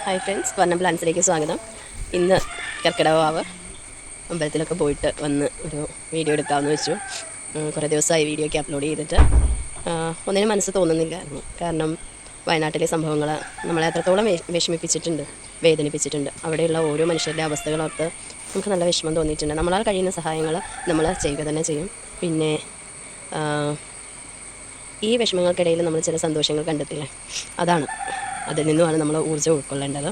Hi friends, വർണ്ണം പ്ലാൻസിലേക്ക് സ്വാഗതം. ഇന്ന് കർക്കിടകവാവ് അമ്പലത്തിലൊക്കെ പോയിട്ട് വന്ന് ഒരു വീഡിയോ എടുക്കാമെന്ന് വെച്ചു. കുറേ ദിവസമായി വീഡിയോയ്ക്ക് അപ്ലോഡ് ചെയ്തിട്ട് ഒന്നിനും മനസ്സ് തോന്നുന്നില്ലായിരുന്നു. കാരണം വയനാട്ടിലെ സംഭവങ്ങൾ നമ്മളെ എത്രത്തോളം വിഷമിപ്പിച്ചിട്ടുണ്ട്, വേദനിപ്പിച്ചിട്ടുണ്ട്. അവിടെയുള്ള ഓരോ മനുഷ്യരുടെ അവസ്ഥകളോർത്ത് നമുക്ക് നല്ല വിഷമം തോന്നിയിട്ടുണ്ട്. നമ്മളാൽ കഴിയുന്ന സഹായങ്ങൾ നമ്മൾ ചെയ്യുക തന്നെ ചെയ്യും. പിന്നെ ഈ വിഷമങ്ങൾക്കിടയിൽ നമ്മൾ ചില സന്തോഷങ്ങൾ കണ്ടെത്തില്ലേ, അതിൽ നിന്നുമാണ് നമ്മൾ ഊർജ്ജം ഉൾക്കൊള്ളേണ്ടത്.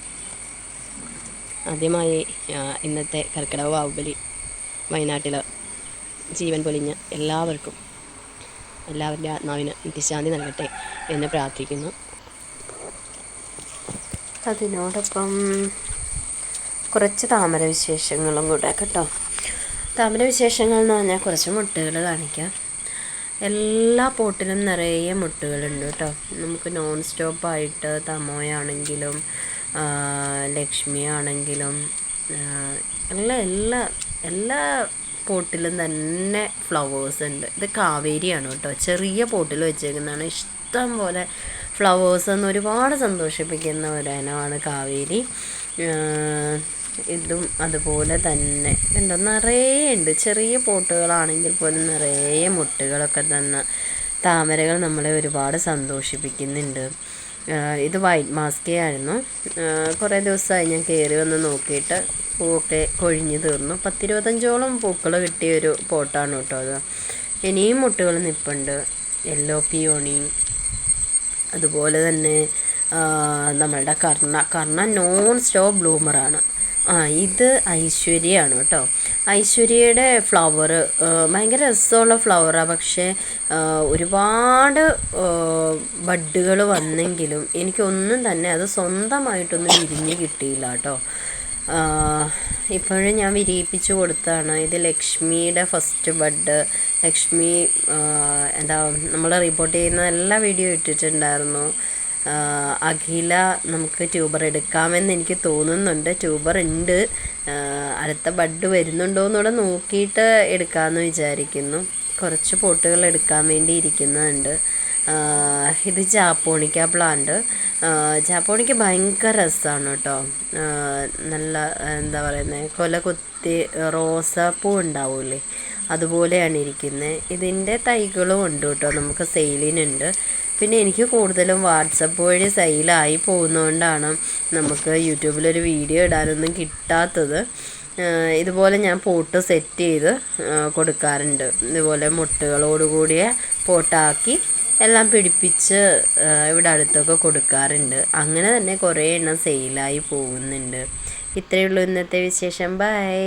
ആദ്യമായി ഇന്നത്തെ കർക്കിടക വാവുബലി വയനാട്ടിൽ ജീവൻ പൊലിഞ്ഞ എല്ലാവരുടെ ആത്മാവിന് നിത്യശാന്തി നൽകട്ടെ എന്ന് പ്രാർത്ഥിക്കുന്നു. അതിനോടൊപ്പം കുറച്ച് താമര വിശേഷങ്ങളും കൂടെ കേട്ടോ. താമര വിശേഷങ്ങൾ എന്ന് പറഞ്ഞാൽ കുറച്ച് മുട്ടുകൾ കാണിക്കാം. എല്ലാ പോട്ടിലും നിറയെ മുട്ടുകളുണ്ട് കേട്ടോ. നമുക്ക് നോൺ സ്റ്റോപ്പായിട്ട് തമോയാണെങ്കിലും ലക്ഷ്മി ആണെങ്കിലും എല്ലാ പോട്ടിലും തന്നെ ഫ്ലവേഴ്സ് ഉണ്ട്. ഇത് കാവേരിയാണ് കേട്ടോ, ചെറിയ പോട്ടിൽ വെച്ചേക്കുന്നതാണ്. ഇഷ്ടം പോലെ ഫ്ലവേഴ്സ് എന്ന് ഒരുപാട് സന്തോഷിപ്പിക്കുന്ന ഒരിനമാണ് കാവേരി. ഇതും അതുപോലെ തന്നെ ഉണ്ടോ, നിറയെ ഉണ്ട്. ചെറിയ പോട്ടുകളാണെങ്കിൽ പോലും നിറയെ മുട്ടുകളൊക്കെ തന്ന താമരകൾ നമ്മളെ ഒരുപാട് സന്തോഷിപ്പിക്കുന്നുണ്ട്. ഇത് വൈറ്റ് മാസ്കേ ആയിരുന്നു. കുറേ ദിവസമായി ഞാൻ കയറി വന്ന് നോക്കിയിട്ട് പൂവൊക്കെ കൊഴിഞ്ഞ് തീർന്നു. 10-25ഓളം പൂക്കൾ കിട്ടിയൊരു പോട്ടാണ് കേട്ടോ അത്. ഇനിയും മുട്ടുകൾ നിൽപ്പുണ്ട്. യെല്ലോ പിയോണി, അതുപോലെ തന്നെ നമ്മളുടെ കർണ നോൺ സ്റ്റോപ്പ് ബ്ലൂമറാണ്. ഇത് ഐശ്വര്യയാണ് കേട്ടോ. ഐശ്വര്യയുടെ ഫ്ലവർ ഭയങ്കര രസമുള്ള ഫ്ലവറാണ്. പക്ഷേ ഒരുപാട് ബഡ്ഡുകൾ വന്നെങ്കിലും എനിക്കൊന്നും തന്നെ അത് സ്വന്തമായിട്ടൊന്നും വിരിഞ്ഞ് കിട്ടിയില്ല കേട്ടോ. ഇപ്പോഴും ഞാൻ വിരിയിപ്പിച്ച് കൊടുത്തതാണ്. ഇത് ലക്ഷ്മിയുടെ ഫസ്റ്റ് ബഡ്. ലക്ഷ്മി നമ്മൾ റിപ്പോർട്ട് ചെയ്യുന്ന എല്ലാ വീഡിയോ ഇട്ടിട്ടുണ്ടായിരുന്നു. അഖില നമുക്ക് ട്യൂബർ എടുക്കാമെന്ന് എനിക്ക് തോന്നുന്നുണ്ട്. ട്യൂബർ ഉണ്ട്. അടുത്ത ബഡ് വരുന്നുണ്ടോ എന്നൂടെ നോക്കിയിട്ട് എടുക്കാമെന്ന് വിചാരിക്കുന്നു. കുറച്ച് പോട്ടുകൾ എടുക്കാൻ വേണ്ടി ഇരിക്കുന്നുണ്ട്. ഇത് ജാപ്പോണിക്ക പ്ലാന്റ്. ജാപ്പോണിക്ക ഭയങ്കര രസമാണ് കേട്ടോ. നല്ല കൊല കുത്തി റോസാപ്പൂ ഉണ്ടാവില്ലേ, അതുപോലെയാണ് ഇരിക്കുന്നത്. ഇതിൻ്റെ തൈകളും ഉണ്ട് കേട്ടോ, നമുക്ക് സെയിലിനുണ്ട്. പിന്നെ എനിക്ക് കൂടുതലും വാട്സപ്പ് വഴി സെയിലായി പോകുന്നതുകൊണ്ടാണ് നമുക്ക് യൂട്യൂബിലൊരു വീഡിയോ ഇടാനൊന്നും കിട്ടാത്തത്. ഇതുപോലെ ഞാൻ പോട്ട് സെറ്റ് ചെയ്ത് കൊടുക്കാറുണ്ട്. ഇതുപോലെ മുട്ടുകളോടുകൂടിയ പോട്ടാക്കി എല്ലാം പിടിപ്പിച്ച് ഇവിടെ അടുത്തൊക്കെ കൊടുക്കാറുണ്ട്. അങ്ങനെ തന്നെ കുറേ എണ്ണം സെയിലായി പോകുന്നുണ്ട്. ഇത്രയേ ഉള്ളൂ ഇന്നത്തെ വിശേഷം. ബൈ.